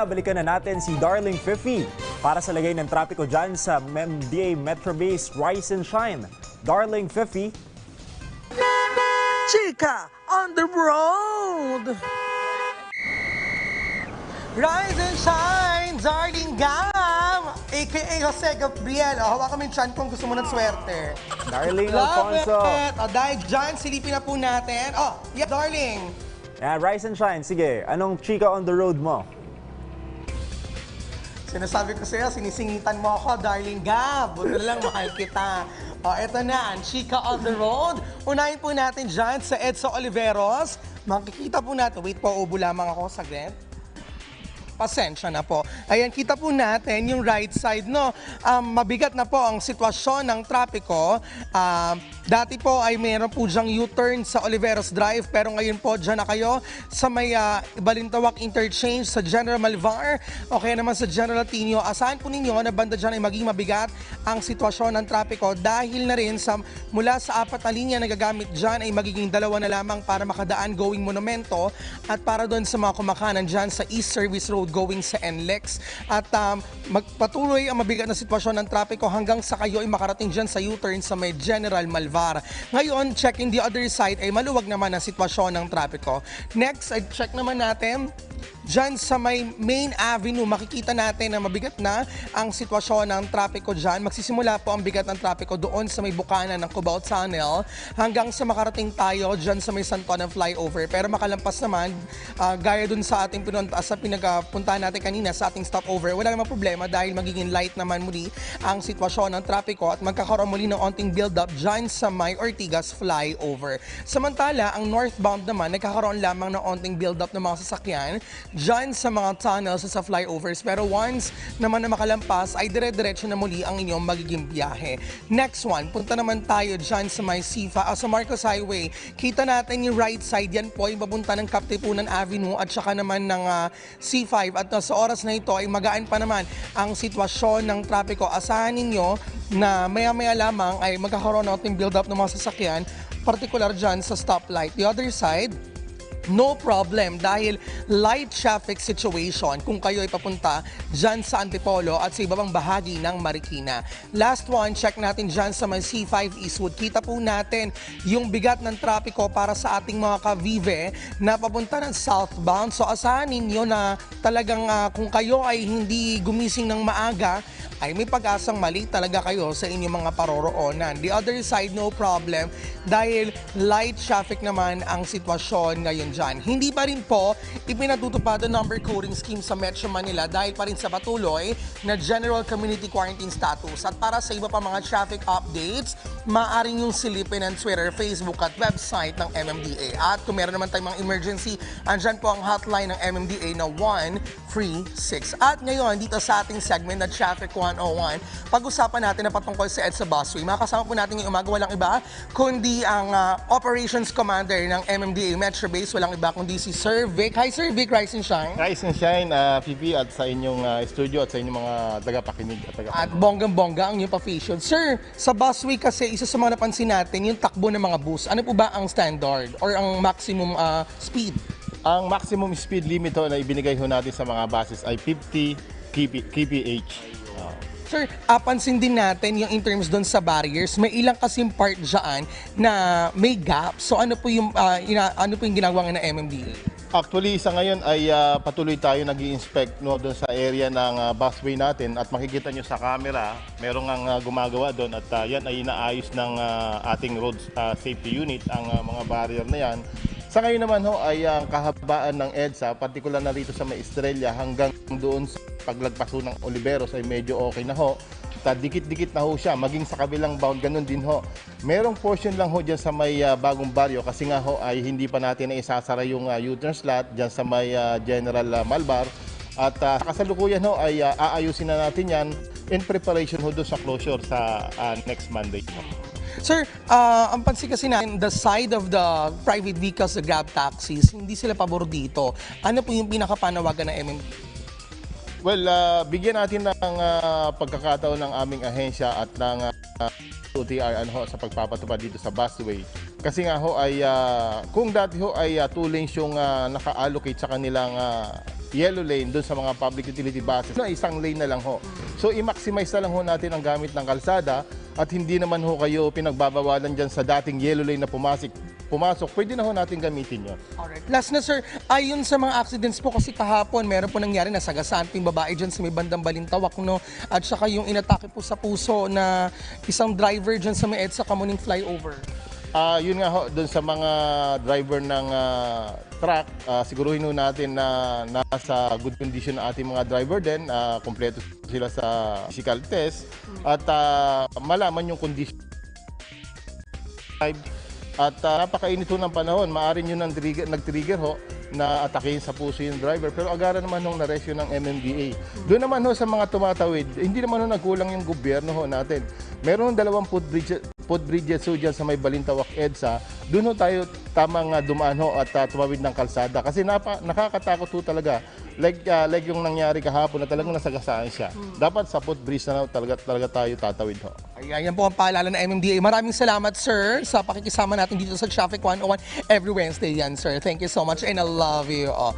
Balikan na natin si Darling Fifi para sa lagay ng trapiko dyan sa MMDA Metro Base Rise and Shine. Darling Fifi. Chika on the road! Rise and shine, Darling Gam! A.K.A. Jose Gabriel. O, hawakan mo yung chan kung gusto mo ng swerte. Darling Love Alfonso. it! O, dahil dyan, silipin na po natin. O, yeah, Darling. Yan, Rise and Shine. Sige, anong chika on the road mo? Sinasabi ko sa'yo, sinisingitan mo ako, Darling Gab. Buti na lang, mahal kita. O, eto na, ang Chika on the road. Unahin po natin dyan sa Edso Oliveros. Makikita po natin, wait po, ubo lamang ako saglit. Pasensya na po. Ayan, kita po natin yung right side, no? Mabigat na po ang sitwasyon ng trapiko. Dati po ay meron po dyang U-turn sa Oliveros Drive, pero ngayon po dyan na kayo sa may Balintawak Interchange sa General Malvar o kaya naman sa General Tinio. Asahan po ninyo na banda dyan ay maging mabigat ang sitwasyon ng trapiko dahil na rin mula sa 4 na linya na gagamit dyan ay magiging 2 na lamang para makadaan going Monumento at para doon sa mga kumakanan dyan sa East Service Road going sa NLEX. At magpatuloy ang mabigat na sitwasyon ng trapiko hanggang sa kayo ay makarating dyan sa U-turn sa may General Malvar. Ngayon, checking the other side ay maluwag naman ang sitwasyon ng trapiko. Next, ay check naman natin dyan sa may Main Avenue, makikita natin na mabigat na ang sitwasyon ng trapiko dyan. Magsisimula po ang bigat ng trapiko doon sa may bukana ng Cubao Tunnel hanggang sa makarating tayo dyan sa may Santo Ana Flyover. Pero makalampas naman, gaya dun sa ating pinagpuntahan natin kanina sa ating stopover, wala namang problema dahil magiging light naman muli ang sitwasyon ng trapiko at magkakaroon muli ng onting build-up dyan sa may Ortigas Flyover. Samantala, ang northbound naman, nagkakaroon lamang ng onting build-up ng mga sasakyan dyan sa mga tunnels sa flyovers. Pero once naman na makalampas, ay dire-diretso na muli ang inyong magiging biyahe. Next one, punta naman tayo dyan sa may sa Marcos Highway. Kita natin yung right side, yan po yung papunta ng Kaptipunan Avenue at saka naman ng C5. At sa oras na ito ay magaan pa naman ang sitwasyon ng trapiko. Asahan ninyo na maya-maya lamang ay magkakaroon natin build-up ng mga sasakyan, particular dyan sa stoplight. The other side, no problem dahil light traffic situation kung kayo ay papunta dyan sa Antipolo at sa ibang bahagi ng Marikina. Last one, check natin dyan sa may C5 Eastwood. Kita po natin yung bigat ng trapiko para sa ating mga ka-Vive na papunta ng southbound. So asahan ninyo na talagang kung kayo ay hindi gumising ng maaga, ay may pag-asang mali talaga kayo sa inyong mga paroroonan. The other side, no problem dahil light traffic naman ang sitwasyon ngayon dyan. Hindi pa rin po ipinatutupad ang number coding scheme sa Metro Manila dahil pa rin sa patuloy na general community quarantine status. At para sa iba pa mga traffic updates, maaaring yung silipin ng Twitter, Facebook at website ng MMDA. At kung meron naman tayong mga emergency, andyan po ang hotline ng MMDA na 136. At ngayon, dito sa ating segment na Traffic 101, pag-usapan natin na patungkol sa EDSA Busway. Makakasama po natin ngayong umaga, walang iba kundi ang Operations Commander ng MMDA Metro Base, walang iba kundi si Sir Vic. Hi Sir Vic, Rise and Shine. Rise and Shine, Fifi, at sa inyong studio at sa inyong mga tagapakinig at tagapakinig. At bonggang-bongga ang inyong pa-facial. Sir, sa busway kasi, isa sa mga napansin natin, yung takbo ng mga bus. Ano po ba ang standard or ang maximum speed? Ang maximum speed limit na ibinigay ho natin sa mga buses ay 50 kph. Sir, pansin din natin yung in terms doon sa barriers, may ilang kasing part dyan na may gap. So ano po yung ginagawa ng MMDA? Actually, sa ngayon ay patuloy tayo nag-i-inspect doon sa area ng busway natin at makikita nyo sa camera, merong ang gumagawa doon at yan ay inaayos ng ating road safety unit, ang mga barrier na yan. Sa ngayon naman ho ay ang kahabaan ng EDSA, partikular na rito sa may Estrella hanggang doon sa paglagpas ho ng Oliveros ay medyo okay na ho. Dikit-dikit na ho siya, maging sa kabilang bound, ganun din ho. Merong portion lang ho dyan sa may bagong baryo kasi nga ho ay hindi pa natin na isasara yung U-turn slot dyan sa may General Malvar. At kasalukuyan ho ay aayusin na natin yan in preparation ho doon sa closure sa next Monday. Sir, ang pansin kasi natin, the side of the private vehicles, the grab taxis, hindi sila pabor dito. Ano po yung pinakapanawagan ng MMDA? Well, bigyan natin ng pagkakataon ng aming ahensya at ng OTR sa pagpapatupad dito sa busway. Kasi nga ho ay kung dati ho ay 2 lanes yung naka-allocate sa kanilang yellow lane doon sa mga public utility buses na isang lane na lang ho. So i-maximize na lang ho natin ang gamit ng kalsada at hindi naman ho kayo pinagbabawalan dyan sa dating yellow lane na pumasok, pwede na ho natin gamitin yun. Alright. Last na sir, ayon sa mga accidents po kasi kahapon, meron po nangyari na sagasaan po yung babae dyan sa may bandang Balintawak, no? At saka yung inatake po sa puso na isang driver dyan sa may EDSA Kamuning flyover. Yun nga ho, doon sa mga driver ng truck, siguruhin ho natin na nasa good condition ang ating mga driver din, kompleto sila sa physical test at malaman yung condition. At napakainit ho ng panahon, maaaring yun ang nag-trigger ho na atakehin sa puso yung driver. Pero agaran naman nung naresyo ng MMDA. Doon naman ho sa mga tumatawid, hindi naman ho nagkulang yung gobyerno ho natin. Meron 2 footbridges ho dyan sa may Balintawak EDSA. Doon ho tayo tamang dumaan ho at tumawid ng kalsada. Kasi nakakatakot ho talaga. Like yung nangyari kahapon na talagang nasagasaan siya. Dapat sa footbridge na talaga tayo tatawid ho. Ayan, yan po ang paalala ng MMDA. Maraming salamat, sir, sa pakikisama natin dito sa Traffic 101 every Wednesday yan, sir. Thank you so much and I love you.